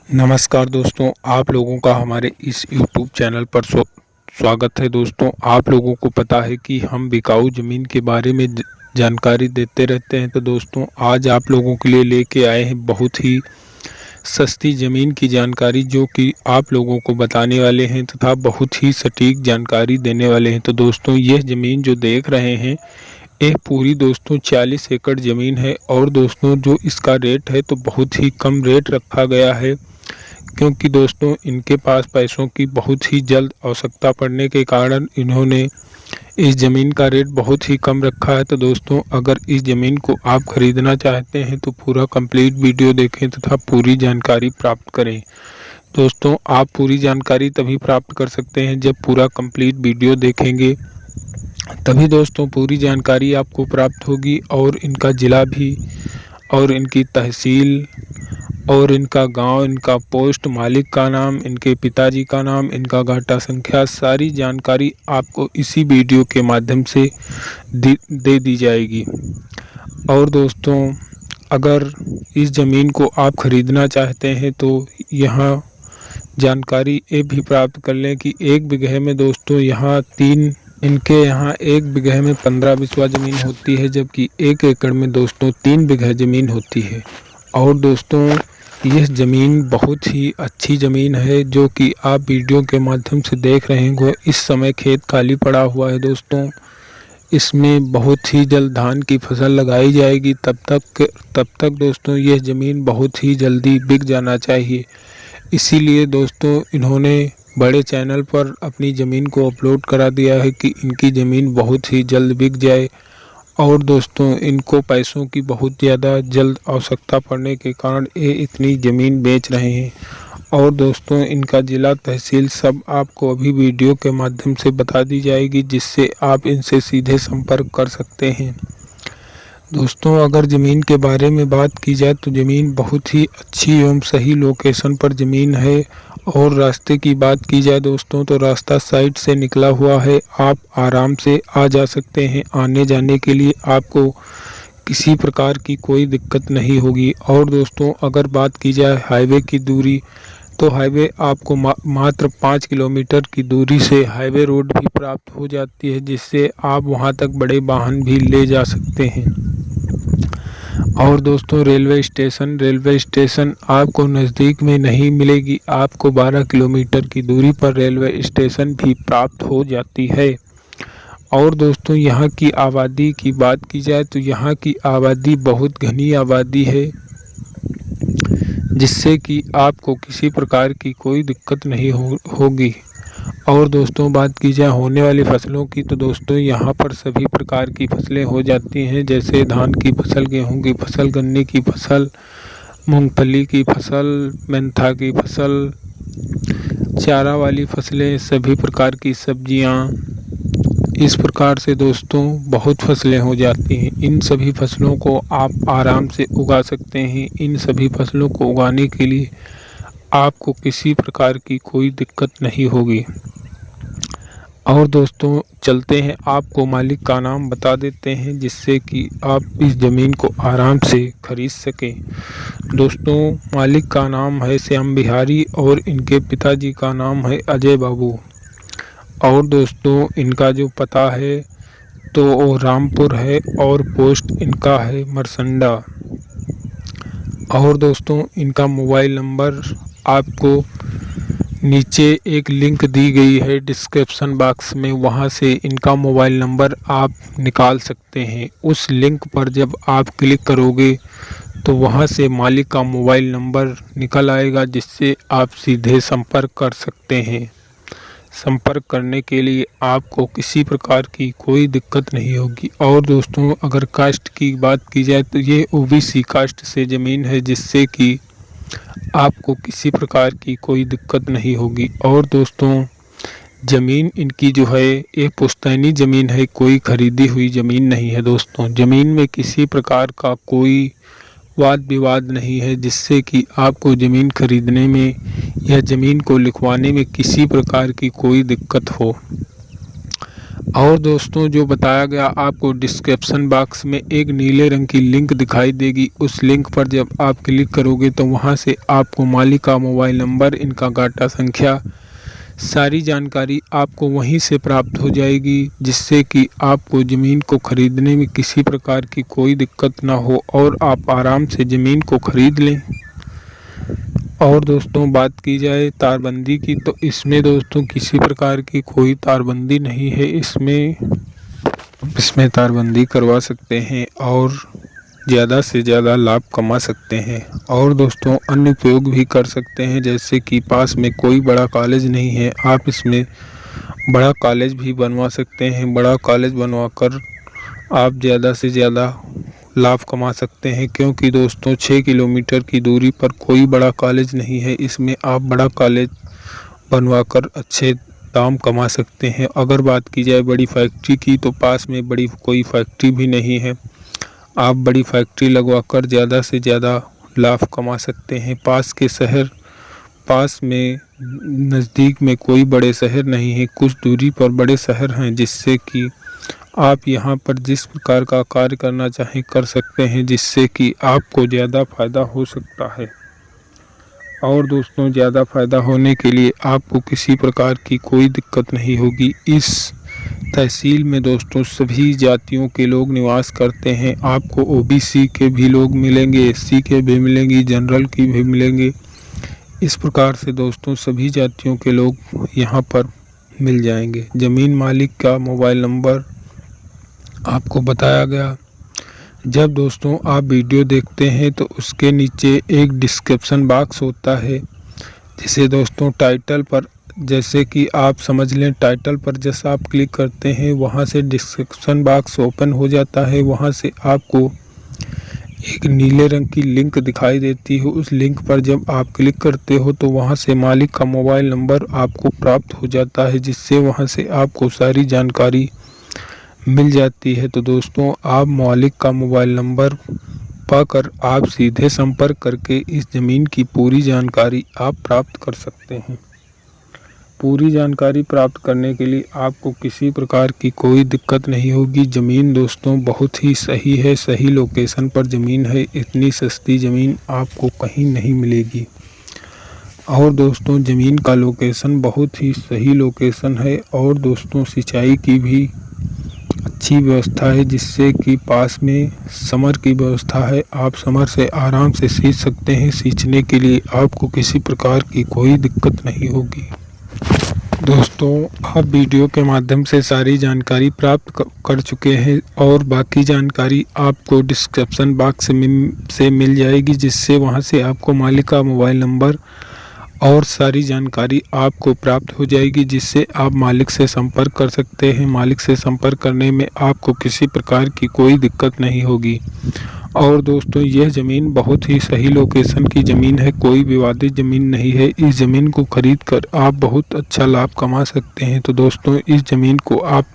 नमस्कार दोस्तों, आप लोगों का हमारे इस YouTube चैनल पर स्वागत है। दोस्तों, आप लोगों को पता है कि हम बिकाऊ ज़मीन के बारे में जानकारी देते रहते हैं। तो दोस्तों, आज आप लोगों के लिए लेके आए हैं बहुत ही सस्ती ज़मीन की जानकारी, जो कि आप लोगों को बताने वाले हैं तथा बहुत ही सटीक जानकारी देने वाले हैं। तो दोस्तों, यह ज़मीन जो देख रहे हैं, ये पूरी दोस्तों 40 एकड़ ज़मीन है। और दोस्तों, जो इसका रेट है तो बहुत ही कम रेट रखा गया है, क्योंकि दोस्तों इनके पास पैसों की बहुत ही जल्द आवश्यकता पड़ने के कारण इन्होंने इस ज़मीन का रेट बहुत ही कम रखा है। तो दोस्तों, अगर इस ज़मीन को आप खरीदना चाहते हैं तो पूरा कंप्लीट वीडियो देखें तथा पूरी जानकारी प्राप्त करें। दोस्तों, आप पूरी जानकारी तभी प्राप्त कर सकते हैं जब पूरा कंप्लीट वीडियो देखेंगे, तभी दोस्तों पूरी जानकारी आपको प्राप्त होगी। और इनका ज़िला भी, और इनकी तहसील, और इनका गांव, इनका पोस्ट, मालिक का नाम, इनके पिताजी का नाम, इनका घाटा संख्या, सारी जानकारी आपको इसी वीडियो के माध्यम से दे दी जाएगी। और दोस्तों, अगर इस ज़मीन को आप खरीदना चाहते हैं तो यहाँ जानकारी ये भी प्राप्त कर लें कि 1 बीघे में दोस्तों इनके यहाँ 1 बीघे में 15 बिस्वा ज़मीन होती है, जबकि 1 एकड़ में दोस्तों 3 बीघा ज़मीन होती है। और दोस्तों, यह ज़मीन बहुत ही अच्छी ज़मीन है, जो कि आप वीडियो के माध्यम से देख रहे होंगे। इस समय खेत खाली पड़ा हुआ है दोस्तों, इसमें बहुत ही जल्द धान की फसल लगाई जाएगी। तब तक दोस्तों यह ज़मीन बहुत ही जल्दी बिक जाना चाहिए। इसीलिए दोस्तों इन्होंने बड़े चैनल पर अपनी ज़मीन को अपलोड करा दिया है कि इनकी ज़मीन बहुत ही जल्द बिक जाए। और दोस्तों, इनको पैसों की बहुत ज़्यादा जल्द आवश्यकता पड़ने के कारण ये इतनी ज़मीन बेच रहे हैं। और दोस्तों, इनका ज़िला, तहसील सब आपको अभी वीडियो के माध्यम से बता दी जाएगी, जिससे आप इनसे सीधे संपर्क कर सकते हैं। दोस्तों, अगर ज़मीन के बारे में बात की जाए तो ज़मीन बहुत ही अच्छी एवं सही लोकेशन पर ज़मीन है। और रास्ते की बात की जाए दोस्तों, तो रास्ता साइड से निकला हुआ है, आप आराम से आ जा सकते हैं। आने जाने के लिए आपको किसी प्रकार की कोई दिक्कत नहीं होगी। और दोस्तों, अगर बात की जाए हाईवे की दूरी, तो हाईवे आपको मात्र 5 किलोमीटर की दूरी से हाईवे रोड भी प्राप्त हो जाती है, जिससे आप वहां तक बड़े वाहन भी ले जा सकते हैं। और दोस्तों, रेलवे स्टेशन आपको नज़दीक में नहीं मिलेगी, आपको 12 किलोमीटर की दूरी पर रेलवे स्टेशन भी प्राप्त हो जाती है। और दोस्तों, यहाँ की आबादी की बात की जाए तो यहाँ की आबादी बहुत घनी आबादी है, जिससे कि आपको किसी प्रकार की कोई दिक्कत नहीं होगी। और दोस्तों, बात की जाए होने वाली फसलों की, तो दोस्तों यहाँ पर सभी प्रकार की फसलें हो जाती हैं, जैसे धान की फसल, गेहूं की फसल, गन्ने की फसल, मूंगफली की फसल, मेंथा की फसल, चारा वाली फसलें, सभी प्रकार की सब्जियां, इस प्रकार से दोस्तों बहुत फसलें हो जाती हैं। इन सभी फसलों को आप आराम से उगा सकते हैं। इन सभी फसलों को उगाने के लिए आपको किसी प्रकार की कोई दिक्कत नहीं होगी। और दोस्तों, चलते हैं, आपको मालिक का नाम बता देते हैं, जिससे कि आप इस ज़मीन को आराम से खरीद सकें। दोस्तों, मालिक का नाम है श्याम बिहारी और इनके पिताजी का नाम है अजय बाबू। और दोस्तों, इनका जो पता है तो वो रामपुर है, और पोस्ट इनका है मरसंडा। और दोस्तों, इनका मोबाइल नंबर आपको नीचे एक लिंक दी गई है डिस्क्रिप्शन बॉक्स में, वहां से इनका मोबाइल नंबर आप निकाल सकते हैं। उस लिंक पर जब आप क्लिक करोगे तो वहां से मालिक का मोबाइल नंबर निकल आएगा, जिससे आप सीधे संपर्क कर सकते हैं। संपर्क करने के लिए आपको किसी प्रकार की कोई दिक्कत नहीं होगी। और दोस्तों, अगर कास्ट की बात की जाए तो ये ओबीसी कास्ट से ज़मीन है, जिससे कि आपको किसी प्रकार की कोई दिक्कत नहीं होगी। और दोस्तों, ज़मीन इनकी जो है ये पुश्तैनी ज़मीन है, कोई खरीदी हुई ज़मीन नहीं है। दोस्तों, ज़मीन में किसी प्रकार का कोई वाद विवाद नहीं है, जिससे कि आपको ज़मीन खरीदने में या ज़मीन को लिखवाने में किसी प्रकार की कोई दिक्कत हो। और दोस्तों जो बताया गया आपको डिस्क्रिप्शन बॉक्स में एक नीले रंग की लिंक दिखाई देगी। उस लिंक पर जब आप क्लिक करोगे तो वहां से आपको मालिक का मोबाइल नंबर, इनका गाटा संख्या, सारी जानकारी आपको वहीं से प्राप्त हो जाएगी, जिससे कि आपको ज़मीन को ख़रीदने में किसी प्रकार की कोई दिक्कत ना हो और आप आराम से ज़मीन को ख़रीद लें। और दोस्तों बात की जाए तारबंदी की, तो इसमें दोस्तों किसी प्रकार की कोई तारबंदी नहीं है। इसमें तारबंदी करवा सकते हैं और ज़्यादा से ज़्यादा लाभ कमा सकते हैं। और दोस्तों अन्य उपयोग भी कर सकते हैं, जैसे कि पास में कोई बड़ा कॉलेज नहीं है, आप इसमें बड़ा कॉलेज भी बनवा सकते हैं। बड़ा कॉलेज बनवाकर आप ज़्यादा से ज़्यादा लाभ कमा सकते हैं, क्योंकि दोस्तों 6 किलोमीटर की दूरी पर कोई बड़ा कॉलेज नहीं है। इसमें आप बड़ा कॉलेज बनवाकर अच्छे दाम कमा सकते हैं। अगर बात की जाए बड़ी फैक्ट्री की, तो पास में बड़ी कोई फैक्ट्री भी नहीं है। आप बड़ी फैक्ट्री लगवाकर ज़्यादा से ज़्यादा लाभ कमा सकते हैं। पास में नज़दीक में कोई बड़े शहर नहीं है, कुछ दूरी पर बड़े शहर हैं, जिससे कि आप यहां पर जिस प्रकार का कार्य करना चाहें कर सकते हैं, जिससे कि आपको ज़्यादा फ़ायदा हो सकता है। और दोस्तों ज़्यादा फ़ायदा होने के लिए आपको किसी प्रकार की कोई दिक्कत नहीं होगी। इस तहसील में दोस्तों सभी जातियों के लोग निवास करते हैं। आपको ओबीसी के भी लोग मिलेंगे, एससी के भी मिलेंगे, जनरल की भी मिलेंगे। इस प्रकार से दोस्तों सभी जातियों के लोग यहाँ पर मिल जाएंगे। ज़मीन मालिक का मोबाइल नंबर आपको बताया गया। जब दोस्तों आप वीडियो देखते हैं तो उसके नीचे एक डिस्क्रिप्शन बॉक्स होता है, जिसे दोस्तों टाइटल पर, जैसे कि आप समझ लें टाइटल पर जैसा आप क्लिक करते हैं वहां से डिस्क्रिप्शन बॉक्स ओपन हो जाता है। वहां से आपको एक नीले रंग की लिंक दिखाई देती है। उस लिंक पर जब आप क्लिक करते हो तो वहां से मालिक का मोबाइल नंबर आपको प्राप्त हो जाता है, जिससे वहां से आपको सारी जानकारी मिल जाती है। तो दोस्तों आप मालिक का मोबाइल नंबर पाकर आप सीधे संपर्क करके इस ज़मीन की पूरी जानकारी आप प्राप्त कर सकते हैं। पूरी जानकारी प्राप्त करने के लिए आपको किसी प्रकार की कोई दिक्कत नहीं होगी। ज़मीन दोस्तों बहुत ही सही है, सही लोकेशन पर ज़मीन है। इतनी सस्ती ज़मीन आपको कहीं नहीं मिलेगी। और दोस्तों ज़मीन का लोकेशन बहुत ही सही लोकेशन है। और दोस्तों सिंचाई की भी अच्छी व्यवस्था है, जिससे कि पास में समर की व्यवस्था है। आप समर से आराम से सींच सकते हैं। सींचने के लिए आपको किसी प्रकार की कोई दिक्कत नहीं होगी। दोस्तों आप वीडियो के माध्यम से सारी जानकारी प्राप्त कर चुके हैं और बाकी जानकारी आपको डिस्क्रिप्शन बॉक्स से मिल जाएगी, जिससे वहां से आपको मालिक का मोबाइल नंबर और सारी जानकारी आपको प्राप्त हो जाएगी, जिससे आप मालिक से संपर्क कर सकते हैं। मालिक से संपर्क करने में आपको किसी प्रकार की कोई दिक्कत नहीं होगी। और दोस्तों यह ज़मीन बहुत ही सही लोकेशन की ज़मीन है, कोई विवादित ज़मीन नहीं है। इस ज़मीन को खरीद कर आप बहुत अच्छा लाभ कमा सकते हैं। तो दोस्तों इस ज़मीन को आप